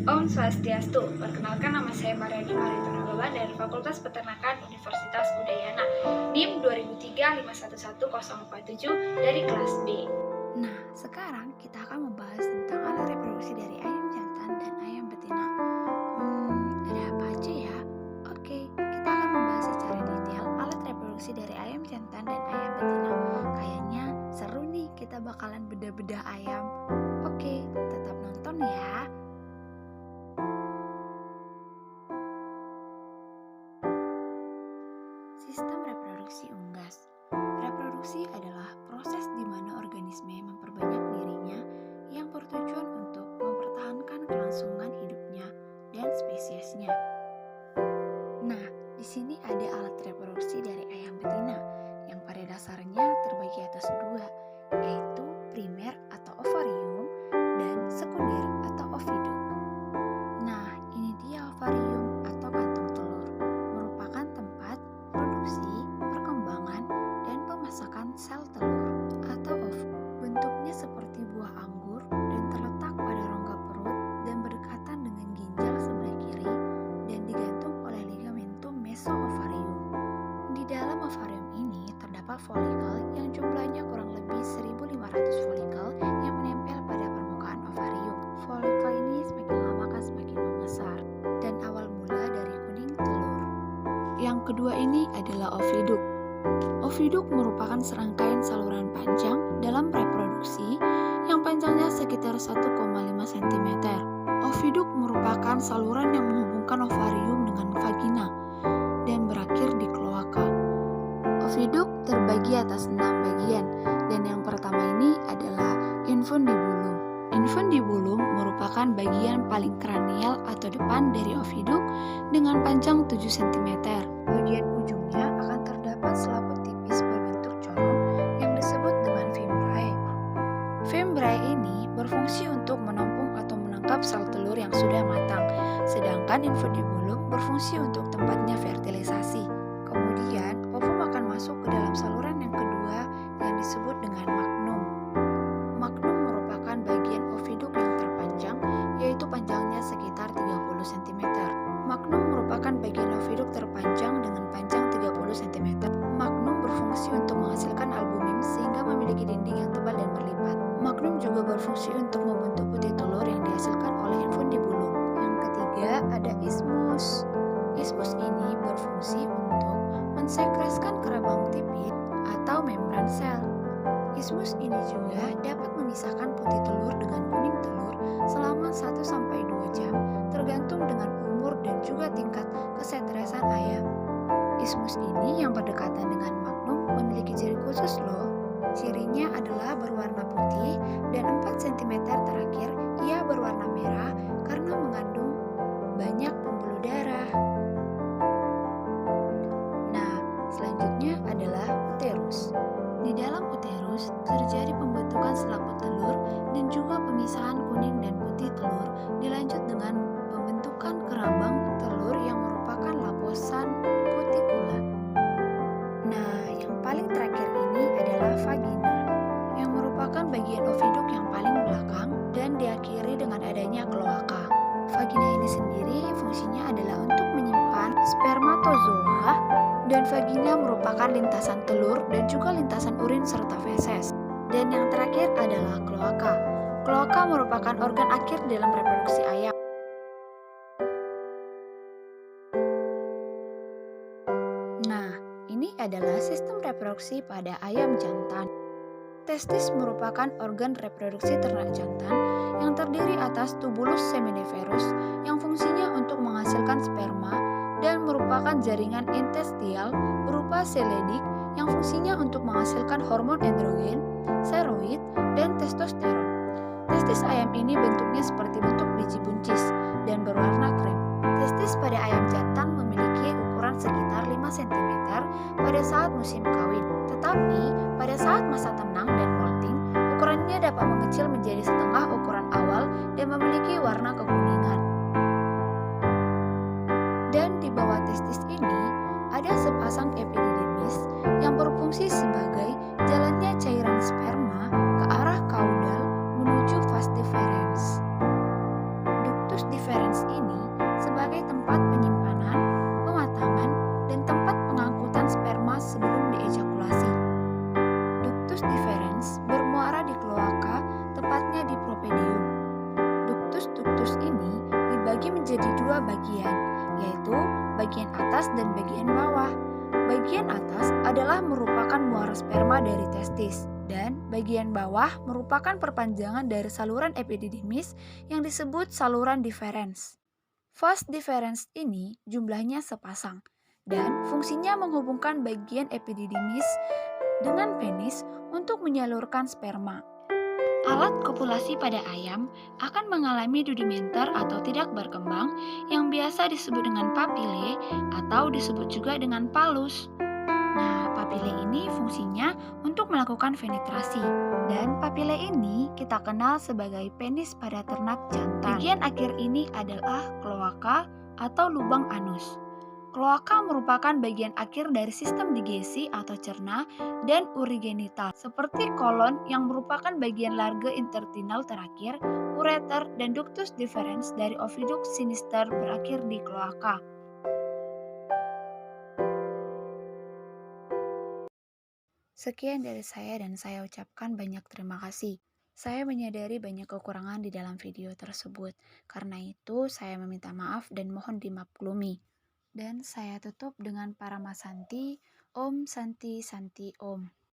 Om Swastiastu, perkenalkan nama saya Mariani Maritonagala dari Fakultas Peternakan Universitas Udayana, NIM 2003511047 dari kelas B. Nah, sekarang kita akan membahas tentang alat reproduksi dari ayam jantan dan ayam betina. Ada apa aja ya? Oke, kita akan membahas secara detail alat reproduksi dari ayam jantan dan ayam betina. Kayaknya seru nih, kita bakalan bedah-bedah ayam. Oke, tetap nonton ya. Sistem reproduksi unggas. Reproduksi adalah proses di mana organisme memperbanyak dirinya yang bertujuan untuk mempertahankan kelangsungan hidupnya dan spesiesnya. Nah, di sini ada alat reproduksi dari ayam betina yang pada dasarnya terbagi atas dua, yaitu primer atau ovarium dan sekunder atau oviduk. Nah, ini dia ovarium atau kantung telur, merupakan tempat produksi, perkembangan, dan pemasakan sel telur atau ovum. Bentuknya seperti buah anggur dan terletak pada rongga perut dan berdekatan dengan ginjal sebelah kiri dan digantung oleh ligamentum mesoovarium. Di dalam ovarium ini terdapat folikel yang jumlahnya kurang lebih 1.500 folikel yang menempel pada permukaan ovarium. Folikel ini semakin lama akan semakin membesar dan awal mula dari kuning telur. Yang kedua ini adalah oviduk. Oviduk merupakan serangkaian saluran panjang dalam reproduksi yang panjangnya sekitar 1,5 cm. Oviduk merupakan saluran yang menghubungkan ovarium dengan vagina dan berakhir di kloaka. Oviduk terbagi atas 6 bagian dan yang pertama ini adalah infundibulum. Infundibulum merupakan bagian paling kranial atau depan dari oviduk dengan panjang 7 cm. Bagian ujungnya akan terdapat selaput tipis berbentuk corong yang disebut dengan fimbriae. Fimbriae ini berfungsi untuk menampung atau menangkap sel telur yang sudah matang, sedangkan infundibulum berfungsi untuk tempatnya fertilisasi. Kemudian, ovum akan masuk ke dalam saluran yang kedua yang disebut dengan magnum. Magnum merupakan bagian oviduk yang terpanjang, yaitu panjangnya sekitar 30 cm. Magnum merupakan bagian oviduk terpanjang dengan panjang 30 cm. Magnum berfungsi untuk menghasilkan albumin sehingga memiliki dinding yang tebal dan berlipat. Magnum juga berfungsi untuk membentuk putih telur yang dihasilkan oleh infundibulum. Yang ketiga ada isthmus. Isthmus ini berfungsi untuk mensekreskan kerabang tipit atau membran sel. Isthmus ini juga dapat memisahkan putih telur dengan kuning telur selama 1-2 jam tergantung dengan umur dan juga tingkat kesetresan ayam. Isthmus ini yang berdekatan dengan magnum memiliki ciri khusus loh. Cirinya adalah berwarna putih dan 4 cm terakhir ia berwarna merah karena mengandung banyak pembuluh darah. Nah, selanjutnya adalah uterus. Di dalam uterus terjadi pembentukan selaput telur dan juga pemisahan kuning dan putih telur dilanjut dengan pembentukan kerabang telur yang merupakan lapisan kutikula. Nah, yang paling terakhir ini adalah vagina, yang merupakan bagian oviduk yang paling belakang dan diakhiri dengan adanya kloaka. Vagina ini sendiri fungsinya adalah untuk menyimpan spermatozoa dan vagina merupakan lintasan telur dan juga lintasan urin serta feses. Dan yang terakhir adalah kloaka. Kloaka merupakan organ akhir dalam reproduksi ayam. Nah, ini adalah sistem reproduksi pada ayam jantan. Testis merupakan organ reproduksi ternak jantan yang terdiri atas tubulus seminiferus yang fungsinya untuk menghasilkan sperma dan merupakan jaringan intestinal berupa seledik yang fungsinya untuk menghasilkan hormon androgen, steroid, dan testosteron. Testis ayam ini bentuknya seperti bentuk biji buncis dan berwarna krem. Testis pada ayam jantan memiliki ukuran sekitar 5 cm pada saat musim kawin. Tetapi pada saat masa tenang dan molting, ukurannya dapat mengecil menjadi setengah ukuran awal dan memiliki warna kekuningan. Dan di bawah testis ini ada sepasang epididymis yang berfungsi sebagai jalannya cairan sperma ke arah kaudal menuju vas deferens. Ductus deferens Ductus ini dibagi menjadi dua bagian, yaitu bagian atas dan bagian bawah. Bagian atas adalah merupakan muara sperma dari testis, dan bagian bawah merupakan perpanjangan dari saluran epididymis yang disebut saluran deferens. Vas deferens ini jumlahnya sepasang, dan fungsinya menghubungkan bagian epididymis dengan penis untuk menyalurkan sperma. Alat kopulasi pada ayam akan mengalami rudimenter atau tidak berkembang yang biasa disebut dengan papile atau disebut juga dengan palus. Nah, papile ini fungsinya untuk melakukan penetrasi, dan papile ini kita kenal sebagai penis pada ternak jantan. Bagian akhir ini adalah kloaka atau lubang anus. Kloaka merupakan bagian akhir dari sistem digesi atau cerna dan urigenital, seperti kolon yang merupakan bagian large intestinal terakhir, ureter, dan ductus deferens dari oviduct sinister berakhir di kloaka. Sekian dari saya dan saya ucapkan banyak terima kasih. Saya menyadari banyak kekurangan di dalam video tersebut. Karena itu, saya meminta maaf dan mohon dimaklumi. Dan saya tutup dengan Paramasanti, Om Santi Santi Om.